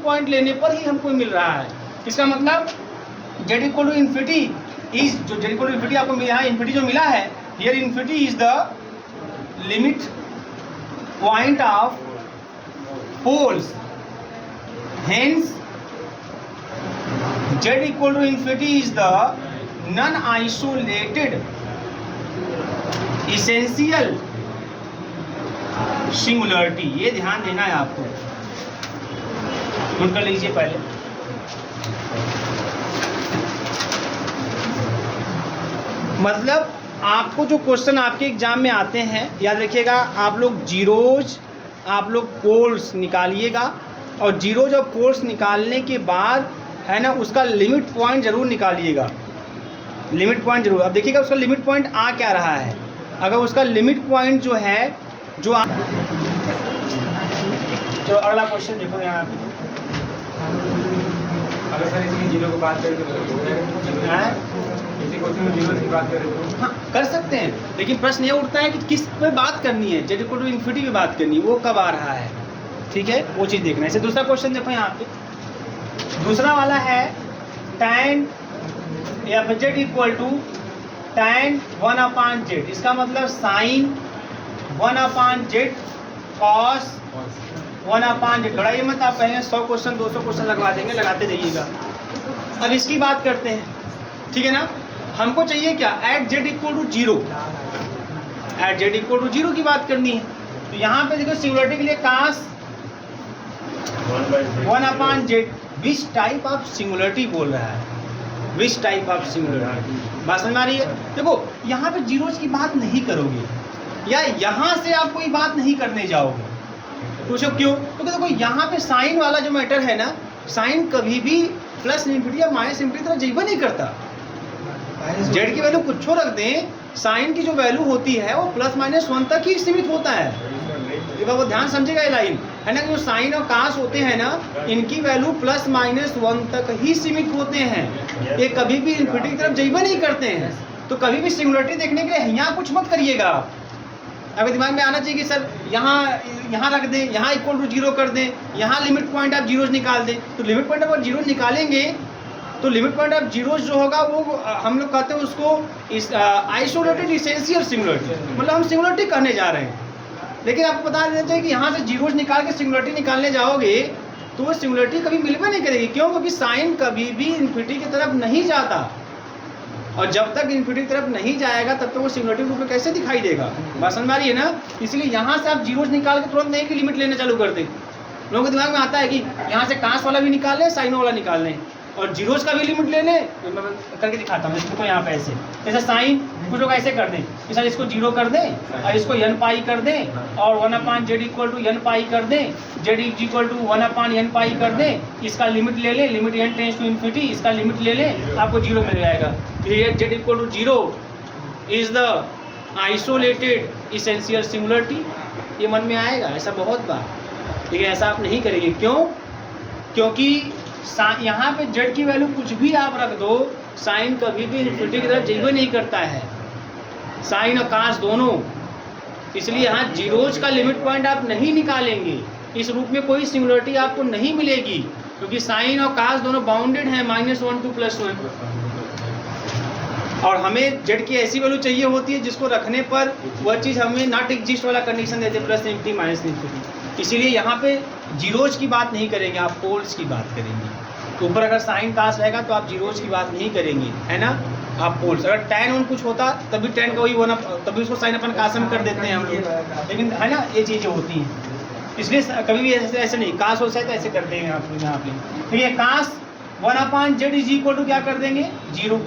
Point लेने पर ही हमको मिल रहा है। इसका मतलब z equal to infinity is, जो z इक्वल टू इन्फिनिटी आपको यहाँ इन्फिनिटी जो मिला है, here infinity is the limit point of poles, hence z equal to infinity is the non isolated essential singularity. ये ध्यान देना है आपको, नोट कर लीजिए पहले। मतलब आपको जो क्वेश्चन आपके एग्जाम में आते हैं, याद रखिएगा, आप लोग जीरोज, आप लोग पोल्स निकालिएगा, और जीरोज और पोल्स निकालने के बाद है ना उसका लिमिट पॉइंट जरूर निकालिएगा, लिमिट पॉइंट जरूर। अब देखिएगा उसका लिमिट पॉइंट आ क्या रहा है। अगर उसका लिमिट पॉइंट जो है, जो चलो अगला क्वेश्चन देखो यहाँ पे। अगर सर इसमें जीरो की बात करें तो इसी क्वेश्चन में जीरो की बात करें तो हाँ कर सकते हैं, लेकिन प्रश्न ये उठता है कि किस पे बात करनी है, z इक्वल टू इन्फिनिटी पे बात करनी है, वो कब आ रहा है, ठीक है, वो चीज़ देखना है। इसे दूसरा क्वेश्चन देखो यहाँ पे, दूसरा वाला है tan या z equal to tan 1/z। इसका मतलब साइन 1/z cos 1/z। लड़ाई मत, आप कहेंगे 100 क्वेश्चन 200 क्वेश्चन लगवा देंगे, लगाते जाइएगा। अब इसकी बात करते हैं, ठीक है ना। हमको चाहिए क्या, at z equal to zero, at z equal to zero की बात करनी है। तो यहाँ पे देखो सिंगुलरिटी के लिए कास 1/z, which type of singularity बोल रहा है, विच टाइप ऑफ सिंगुलरिटी, बात समझ आ रही है। देखो यहाँ पे जीरोज की बात नहीं करोगे, या यहाँ से आप कोई बात नहीं करने जाओगे। पूछो क्यों, क्योंकि देखो यहाँ पे साइन वाला जो मैटर है ना, साइन कभी भी प्लस इन्फिनिटी या माइनस इन्फिनिटी तरह जाइबा नहीं करता। जेड की वैल्यू कुछ रख दें, साइन की जो वैल्यू होती है वो +-1 तक ही सीमित होता है। ये बात वो ध्यान समझेगा, ये लाइन है ना, जो साइन और कास होते हैं ना, इनकी वैल्यू +-1 तक ही सीमित होते हैं, ये कभी भी इन्फिनिटी की तरफ जाइबा नहीं करते हैं। तो कभी भी सिंगुलरिटी देखने के लिए यहाँ कुछ मत करिएगा। अगर दिमाग में आना चाहिए कि सर यहाँ रख दें, यहाँ इक्वल टू जीरो कर दें, यहाँ लिमिट पॉइंट आप जीरोज निकाल दें। तो लिमिट पॉइंट अगर जीरोज निकालेंगे तो लिमिट पॉइंट ऑफ जीरोज जो होगा वो हम लोग कहते हैं उसको आइसोलेटेड इसेंशियल सिंगुलरिटी, मतलब हम सिंगुलरिटी करने जा रहे हैं। लेकिन आपको बता देना चाहिए कि यहाँ से जीरोज निकाल के सिंगुलरिटी निकालने जाओगे तो वो सिंगुलरिटी कभी मिलबे नहीं करेगी। क्यों, क्योंकि साइन कभी भी इन्फिनिटी की तरफ नहीं जाता, और जब तक इन्फिनिटी की तरफ नहीं जाएगा तब तक वो सिंगुलरिटी रूप में कैसे दिखाई देगा। बात समझ आ रही है ना। इसलिए यहाँ से आप जीरोज निकाल के तुरंत नहीं की लिमिट लेना चालू कर दें। लोगों के दिमाग में आता है कि यहाँ से कांस वाला भी निकाल लें, साइनो वाला निकाल लें, और जीरोज का भी लिमिट ले लें। तो मैं करके दिखाता हूँ इसको, यहाँ पे ऐसे जैसे साइन कुछ लोग ऐसे कर दें कि सर इसको जीरो कर दें और इसको n पाई कर दें, और 1/z इक्वल टू n पाई कर दें, z इक्वल टू 1/n पाई कर दें, इसका लिमिट ले लें, limit n tends to infinity, इसका लिमिट ले लें, आपको जीरो मिल जाएगा। Here z equal to zero is the isolated essential singularity. ये मन में आएगा ऐसा बहुत बार, ठीक है। ऐसा आप नहीं करेंगे, क्यों, क्योंकि यहाँ पे z की वैल्यू कुछ भी आप रख दो, साइन कभी भी इन्फिनिटी की तरफ जाइबे नहीं करता है, साइन और कास दोनों। इसलिए यहाँ जीरोज का लिमिट पॉइंट आप नहीं निकालेंगे, इस रूप में कोई सिंगुलरिटी आपको नहीं मिलेगी, क्योंकि साइन और कास दोनों बाउंडेड हैं -1 to +1। और हमें z की ऐसी वैल्यू चाहिए होती है जिसको रखने पर वह चीज़ हमें नॉट एग्जिस्ट वाला कंडीशन देते, +∞ -∞। इसीलिए यहाँ पे जीरोज की बात नहीं करेंगे, आप पोल्स की बात करेंगे। तो ऊपर अगर साइन कास रहेगा तो आप जीरोज की बात नहीं करेंगे, है ना, आप पोल्स। अगर tan ऑन कुछ होता तभी tan का वही होना, तभी उसको साइन अपन कास में कर देते हैं हम लोग, लेकिन है ना ये चीज़ें होती हैं। इसलिए कभी भी ऐसे नहीं, कास हो जाए तो ऐसे करते हैं आप यहाँ पे, ठीक है। कास 1/z इज इक्वल टू क्या कर देंगे, 0।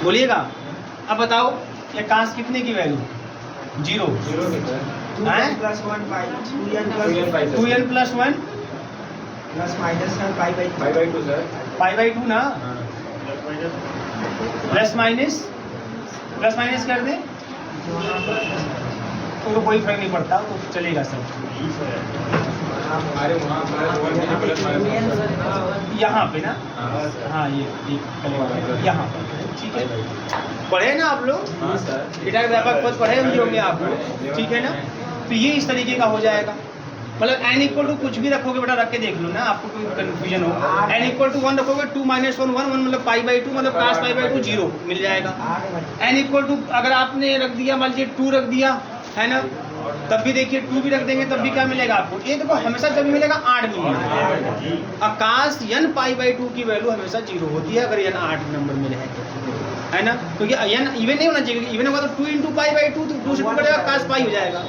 बोलिएगा, अब बताओ ये कास कितने की वैल्यू, 0 2n + 1 π/2 सर, π/2 ना, प्लस माइनस कर दें तो कोई फर्क नहीं पड़ता, तो चलेगा सब। अरे वहाँ यहाँ पे ना, हाँ ये यहाँ पर, ठीक है। पढ़े ना आप लोग, हाँ सर, व्यापक पद पढ़े भी होंगे आप लोग, ठीक है ना। तो ये इस तरीके का हो जाएगा, मतलब n इक्वल टू कुछ भी रखोगे बेटा, रख के देख लो ना, आपको कोई कंफ्यूजन हो। n इक्वल टू 1 रखोगे, 2 माइनस 1 1 मतलब π/2 मतलब cos π/2 0 मिल जाएगा। n इक्वल टू अगर आपने रख दिया, मान लीजिए 2 रख दिया है ना, तब भी देखिए 2 भी रख देंगे तब भी क्या मिलेगा आपको, ये देखो हमेशा जब भी मिलेगा 8 मिलेगा। आकाश n π/2 की वैल्यू हमेशा 0 होती है अगर n 8 नंबर में रहे, है ना, क्योंकि n इवन नहीं होना चाहिए, इवन होगा तो 2 × π/2 तो 2 से 2 कटेगा cos π हो जाएगा।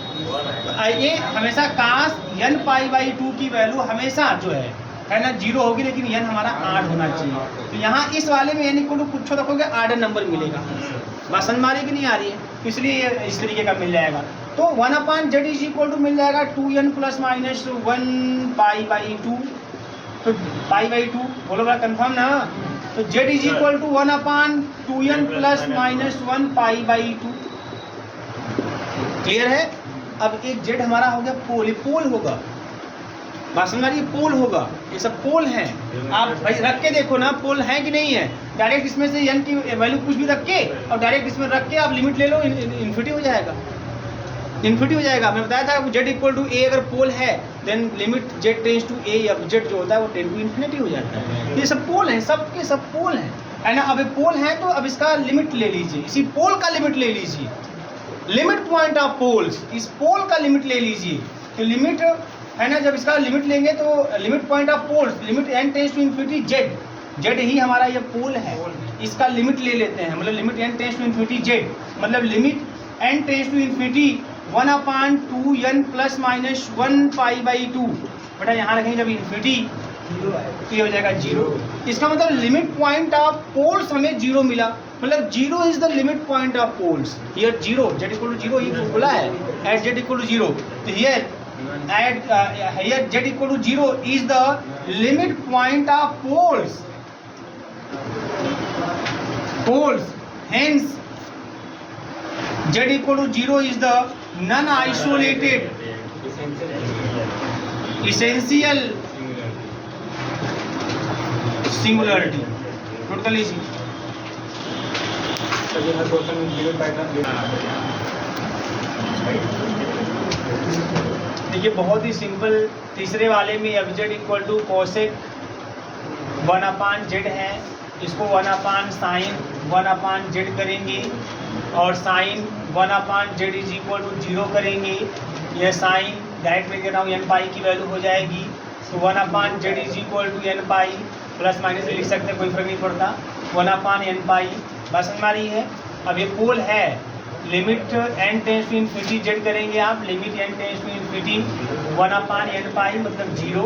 तो ये हमेशा cos n π/2 की वैल्यू हमेशा जो है ना 0 होगी, लेकिन n हमारा 8 होना चाहिए। तो यहाँ इस वाले में n इक्वल टू कुछ रखोगे 8 नंबर मिलेगा। बात समझ में आ रही कि नहीं आ रही है, इसलिए ये इस तरीके का मिल जाएगा। तो 1/z इज इक्वल टू मिल जाएगा 2n ± 1 π/2, तो π/2 बोलो बड़ा कंफर्म ना। तो z is equal to 1/2n ± 1 π/2, clear है। अब एक z हमारा हो गया पोल, ये पोल होगा, बात समझ आ रही है, पोल होगा, ये सब पोल हैं। आप भाई रख के देखो ना पोल है कि नहीं है, डायरेक्ट इसमें से n की वैल्यू कुछ भी रख के और डायरेक्ट इसमें रख के आप लिमिट ले लो, इन्फिनिटी हो जाएगा, इन्फिनिटी हो जाएगा। मैं बताया था z इक्वल टू a अगर पोल है then limit z tends to a, या z जो होता है वो टेंड टू इन्फिनिटी हो जाता है। ये सब पोल हैं, सबके सब पोल हैं, है ना। अब ये पोल है तो अब इसका लिमिट ले लीजिए, इसी पोल का लिमिट ले लीजिए, लिमिट पॉइंट ऑफ पोल्स, इस पोल का लिमिट ले लीजिए। तो लिमिट है ना, जब इसका लिमिट लेंगे तो limit point of poles, limit n tends to infinity z ही हमारा ये पोल है, इसका लिमिट ले लेते हैं, मतलब limit n tends to infinity z मतलब limit n tends to infinity 1/2n ± 1 π/2, बेटा यहाँ रखेंगे जब इन्फिनिटी तो ये हो जाएगा 0। इसका मतलब लिमिट पॉइंट ऑफ पोल्स हमें 0 मिला, मतलब 0 is the limit point of poles. Here 0 z equal to 0 ये बोला है, एट z इक्वल टू 0, तो here here z equal to 0 is the limit point of poles, hence z equal to 0 is the non-isolated essential singularity। Note कर लीजिए, हर question में zero pattern देखिए बहुत ही simple. तीसरे वाले में अब z equal to cosec 1/z है, इसको 1/sin 1/z करेंगे और sin 1/z is equal to 0 करेंगे। यह साइन डायरेक्ट में दे रहा हूँ n पाई की वैल्यू हो जाएगी, तो 1/z is equal to n pi, plus minus लिख सकते हैं, कोई फर्क नहीं पड़ता, 1/n पाई। बस समझ आ रही है। अब ये पोल है, limit n tends to infinity z करेंगे आप, limit n tends to infinity 1/n pi मतलब 0,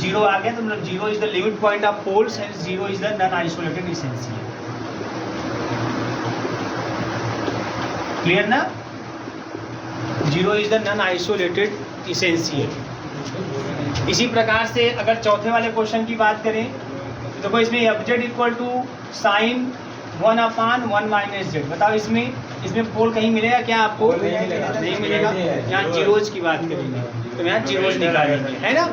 0 आ गया तो मतलब 0 is the limit point of poles and 0 is the non isolated essential. Clear ना, 0 is the non isolated essential. इसी प्रकार से अगर चौथे वाले क्वेश्चन की बात करें तो देखो इसमें z equal to sine 1/1 - z, बताओ इसमें पोल कहीं मिलेगा क्या आपको? नहीं मिलेगा। यहाँ जीरोज की बात करेंगे तो यहाँ जीरोज निकालेंगे, है ना।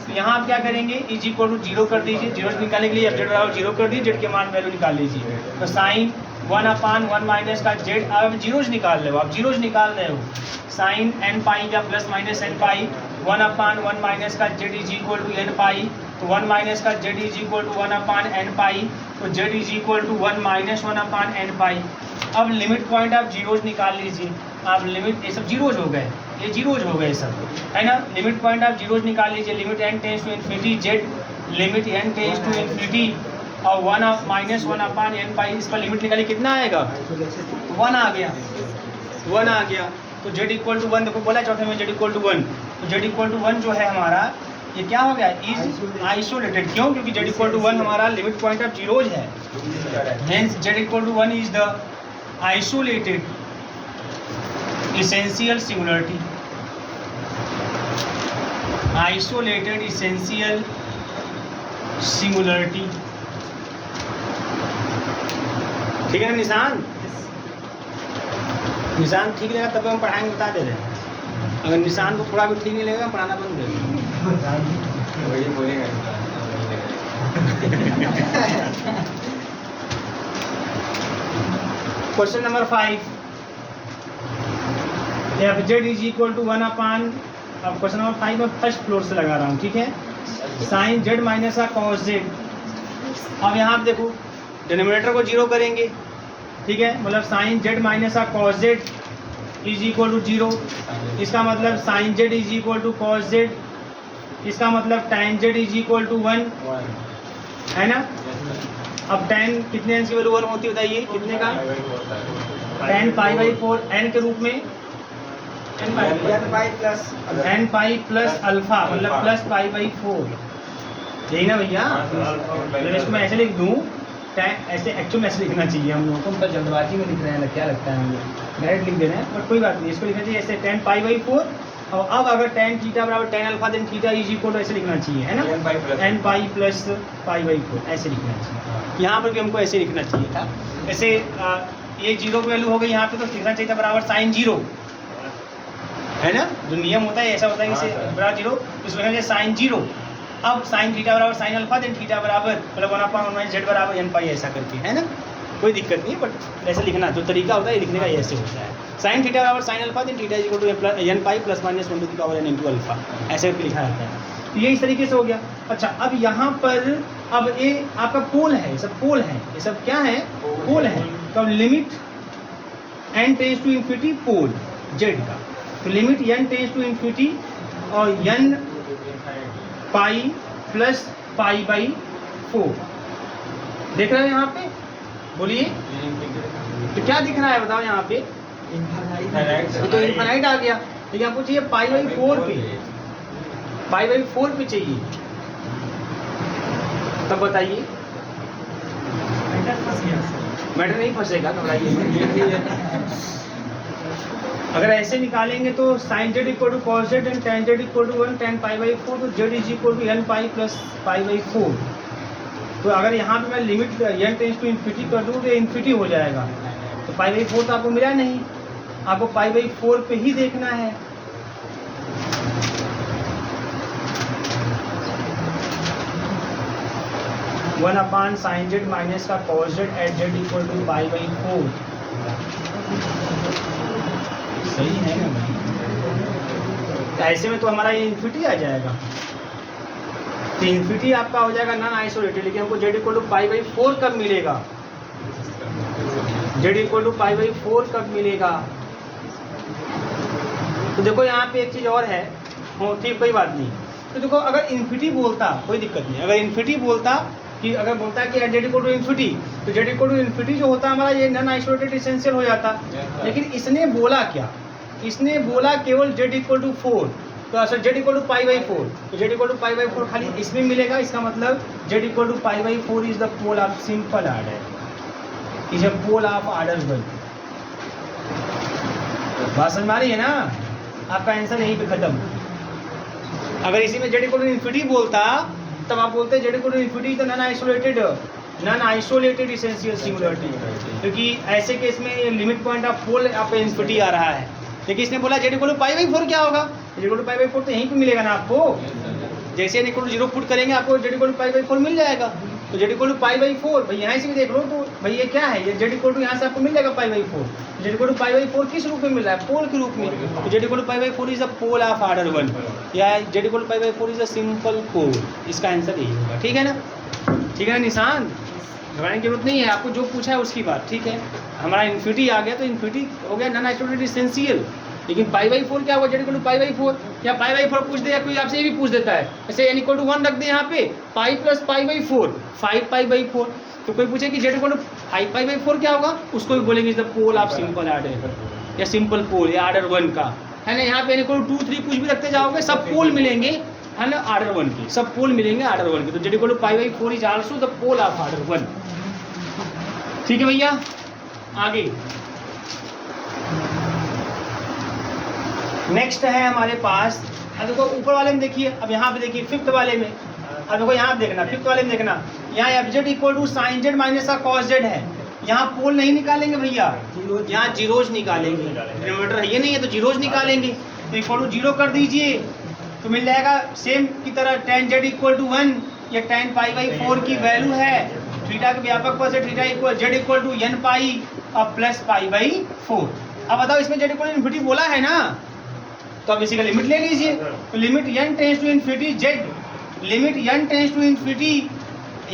तो यहाँ आप क्या करेंगे, इज इक्वल टू 0 कर दीजिए, जीरोज निकालने के लिए अब z बराबर 0 कर दीजिए, z के मान वैल्यू निकाल लीजिए। तो साइन 1/1 - का z, अब जीरोज निकाल रहे हो, आप जीरोज निकाल रहे हो, साइन n पाई का प्लस माइनस n पाई, 1/1 - का z is equal to n pi, तो 1 माइनस का z is equal to 1/n pi, तो z is equal to 1 - 1/n pi. अब लिमिट पॉइंट आप जीरोज निकाल लीजिए, आप लिमिट, ये सब जीरोज हो गए, ये जीरोज हो गए सब, है ना। लिमिट पॉइंट आप जीरोज निकाल लीजिए, limit n tends to infinity z, limit n tends to infinity और 1 - 1/n पाई, इसका लिमिट निकालिए, कितना आएगा? 1 आ गया, 1 आ गया। तो z इक्वल टू 1, देखो बोला चौथे में z इक्वल टू 1, तो z इक्वल टू 1 जो है हमारा ये क्या हो गया, इज आइसोलेटेड। क्यों? क्योंकि z इक्वल टू 1 हमारा लिमिट पॉइंट ऑफ जीरोज है, hence z equal to 1 is the isolated essential singularity, isolated essential singularity. ठीक है ना निशान? निशान ठीक रहेगा तब हम पढ़ाएंगे, बता दे रहे हैं। अगर निशान को थोड़ा भी ठीक नहीं लगेगा पढ़ाना बंद कर देंगे। वही बोलेगा। Question number 5, F Z is equal to 1/, अब क्वेश्चन नंबर 5 में फर्स्ट फ्लोर से लगा रहा हूँ, ठीक है। साइन जेड माइनस का कॉस जेड। अब यहाँ पे देखो डिनोमिनेटर को 0 करेंगे, ठीक है, मतलब साइन जेड माइनस का cos Z is equal to 0। इसका मतलब sine Z is equal to cos Z, इसका मतलब tan Z is equal to 1, है ना। अब tan कितने n की वैल्यू 1 होती है बताइए, कितने का, tan π/4 n के रूप में n पाई प्लस अल्फा मतलब प्लस π/4, यही ना भैया। तो इसको मैं ऐसे लिख दूँ, ऐसे एक्चुअल में ऐसे लिखना चाहिए हम लोगों को, मतलब जल्दबाजी में लिख रहे हैं, क्या लगता है हम लोग डायरेक्ट लिख दे रहे हैं, बट कोई बात नहीं, इसको लिखना चाहिए ऐसे tan π/4। और अब अगर tan थीटा बराबर tan alpha then theta is equal to ऐसे लिखना चाहिए, है ना, n पाई प्लस π/4 ऐसे लिखना चाहिए। यहाँ पर भी हमको ऐसे लिखना चाहिए था, ऐसे ये 0 की वैल्यू हो गई यहाँ पे, तो लिखना चाहिए था बराबर साइन 0, है ना, जो नियम होता है ऐसा होता है कि बराबर 0, इसमें लिखना चाहिए साइन 0। अब साइन थीटा बराबर साइन अल्फा देन थीटा बराबर मतलब 1/1 z बराबर n पाई ऐसा करके, है ना, कोई दिक्कत नहीं है, बट ऐसे लिखना जो तरीका होता है लिखने का ऐसे होता है। साइन थीटा बराबर sine alpha then theta is equal to n pi plus minus 1 to the power n into alpha, ऐसे करके लिखा जाता है। तो ये इस तरीके से हो गया। अच्छा, अब यहाँ पर अब ये आपका पोल है, ये सब पोल है, ये सब क्या है, पोल है। तो अब limit n tends to infinity pole z का, तो limit n tends to infinity और n पाई प्लस π/4 देख रहे हैं यहाँ पे, बोलिए तो क्या दिख रहा है बताओ यहाँ पे, तो इनफाइनाइट आ गया, लेकिन आपको चाहिए π/4 पे, π/4 पे चाहिए, तब बताइए। मैटर नहीं फंसेगा, घबराइए। अगर ऐसे निकालेंगे तो sine Z equal to cos Z and tan Z equal to 1 tan π/4, तो Z is equal to n pi plus π/4। तो अगर यहाँ पे मैं limit n tends to infinity कर दूँ तो इन्फिनिटी हो जाएगा, तो π/4 तो आपको मिला नहीं, आपको π/4 पे ही देखना है। One upon sine Z minus का cos Z at Z equal to π/4, सही है ना भाई। ऐसे में तो हमारा ये इन्फिनिटी आ जाएगा, तो इन्फिनिटी आपका हो जाएगा नॉन आइसोलेटेड, लेकिन हमको जेड इक्वल टू π/4 कब मिलेगा, जेड इक्वल टू π/4 कब मिलेगा। तो देखो यहाँ पे एक चीज़ और है, ठीक कोई बात नहीं। तो देखो अगर इन्फिनिटी बोलता कोई दिक्कत नहीं, अगर इन्फिनिटी बोलता कि अगर बोलता है कि जेड इक्वल टू इन्फिनिटी, तो जेड इक्वल टू इन्फिनिटी जो होता हमारा ये नॉन आइसोलेटेड एसेंशियल हो जाता। लेकिन इसने बोला क्या, इसने बोला केवल जेड इक्वल टू 4, तो असल जेड इक्वल टू π/4, तो जेड इक्वल टू π/4 खाली इसमें मिलेगा। इसका मतलब Z equal to π/4 is the pole of simple order, is a pole of order 1। बात समझ में आ रही है ना, आपका आंसर यहीं पे खत्म। अगर इसी में जेड इक्वल टू इन्फिनिटी बोलता तब आप बोलते जेड इक्वल टू इन्फिनिटी तो नॉन आइसोलेटेड एसेंशियल सिंगुलरिटी, क्योंकि ऐसे केस में लिमिट पॉइंट ऑफ पोल आप इन्फिनिटी आ रहा है। लेकिन इसने बोला जेड इक्वल टू π/4 क्या होगा, जेड इक्वल टू π/4 तो यहीं पे मिलेगा ना आपको, जैसे n इक्वल टू 0 पुट करेंगे आपको जेड इक्वल टू π/4 मिल जाएगा। तो जेड इक्वल टू π/4 भाई यहाँ से भी देख लो, तो भाई ये क्या है, ये जेड इक्वल टू यहाँ से आपको मिल जाएगा π/4। जेड इक्वल टू π/4 किस रूप में मिल रहा है, पोल के रूप में। तो Z equal to π/4 is a pole of order 1, या Z equal to π/4 is a simple pole. इसका आंसर यही होगा, ठीक है ना, ठीक है ना निशान, घबराने की जरूरत नहीं है, आपको जो पूछा है उसकी बात, ठीक है। हमारा इन्फिनिटी आ गया तो इन्फिनिटी हो गया नॉन आइसोलेटेड एसेंशियल। लेकिन π/4 क्या होगा, जेड इक्वल टू π/4, या π/4 पूछ दे, या कोई आपसे ये भी पूछ देता है ऐसे n इक्वल टू 1 रख दे यहाँ पे, पाई प्लस π/4 5π/4। तो कोई पूछे कि जेड इक्वल टू 5π/4 क्या होगा, उसको भी बोलेंगे is the pole of simple order या सिंपल पोल या आर्डर 1 का, है ना। यहाँ पे n इक्वल टू 2 3 कुछ भी रखते जाओगे सब पोल मिलेंगे, है ना, आर्डर 1 के सब पोल मिलेंगे आर्डर 1 के। तो Z equal to π/4 is also the pole of order 1, ठीक है भैया। आगे नेक्स्ट है हमारे पास, अब देखो ऊपर वाले में देखिए, अब यहाँ पे देखिए फिफ्थ वाले में, अब देखो यहाँ देखना, फिफ्थ वाले में देखना, यहाँ F Z equal to sine Z minus का कॉस जेड है। यहाँ पोल नहीं निकालेंगे भैया, यहाँ जीरोज निकालेंगे, डिनोमिनेटर है ये नहीं है तो जीरोज निकालेंगे। तो इक्वल टू 0 कर दीजिए तो मिल जाएगा सेम की तरह tan जेड इक्वल टू 1, या tan π/4 की वैल्यू है, थीटा के व्यापक पद से theta equal Z equal to n pi और प्लस π/4। अब बताओ इसमें जेड इक्वल टू इन्फिनिटी बोला है ना, तो अब इसी का लिमिट ले लीजिए। तो limit n tends to infinity Z, limit n tends to infinity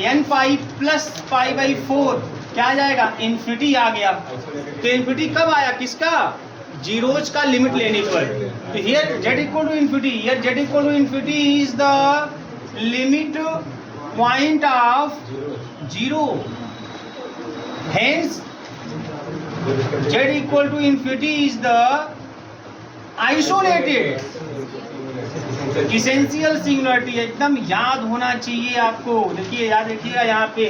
n pi plus pi by 4 क्या आ जाएगा, इन्फिनिटी आ गया। तो इन्फिनिटी कब आया, किसका, जीरोज का लिमिट लेने पर। तो here z equal to infinity, here z equal to infinity is the limit point of zero, hence z equal to infinity is the isolated essential singularity. एकदम याद होना चाहिए आपको। देखिए याद रखिएगा, यहाँ पे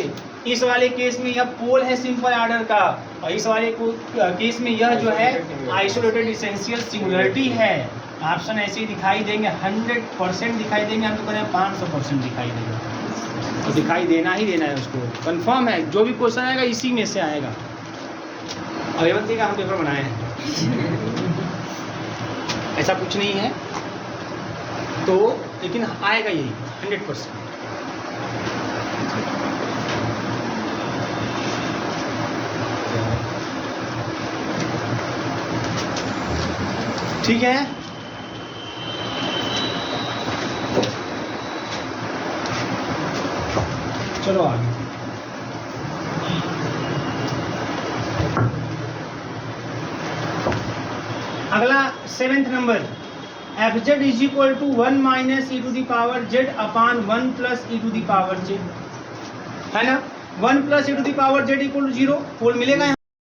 इस वाले केस में यह पोल है सिंपल ऑर्डर का, और इस वाले केस में यह जो है आइसोलेटेड इसेंशियल सिंगुलरिटी है। ऑप्शन ऐसे ही दिखाई देंगे, 100% दिखाई देंगे, हम तो कह रहे हैं 500% दिखाई देगा। तो दिखाई देना ही देना है उसको, कंफर्म है। जो भी क्वेश्चन आएगा इसी में से आएगा। और रेवंती का हम पेपर बनाए हैं, ऐसा कुछ नहीं है तो, लेकिन आएगा यही 100%। ठीक है, चलो आगे। अगला 7th number, F Z is equal to 1 minus E to the power Z upon 1 plus E to the power Z, है ना। 1 plus E to the power Z equal to 0, pole मिलेगा।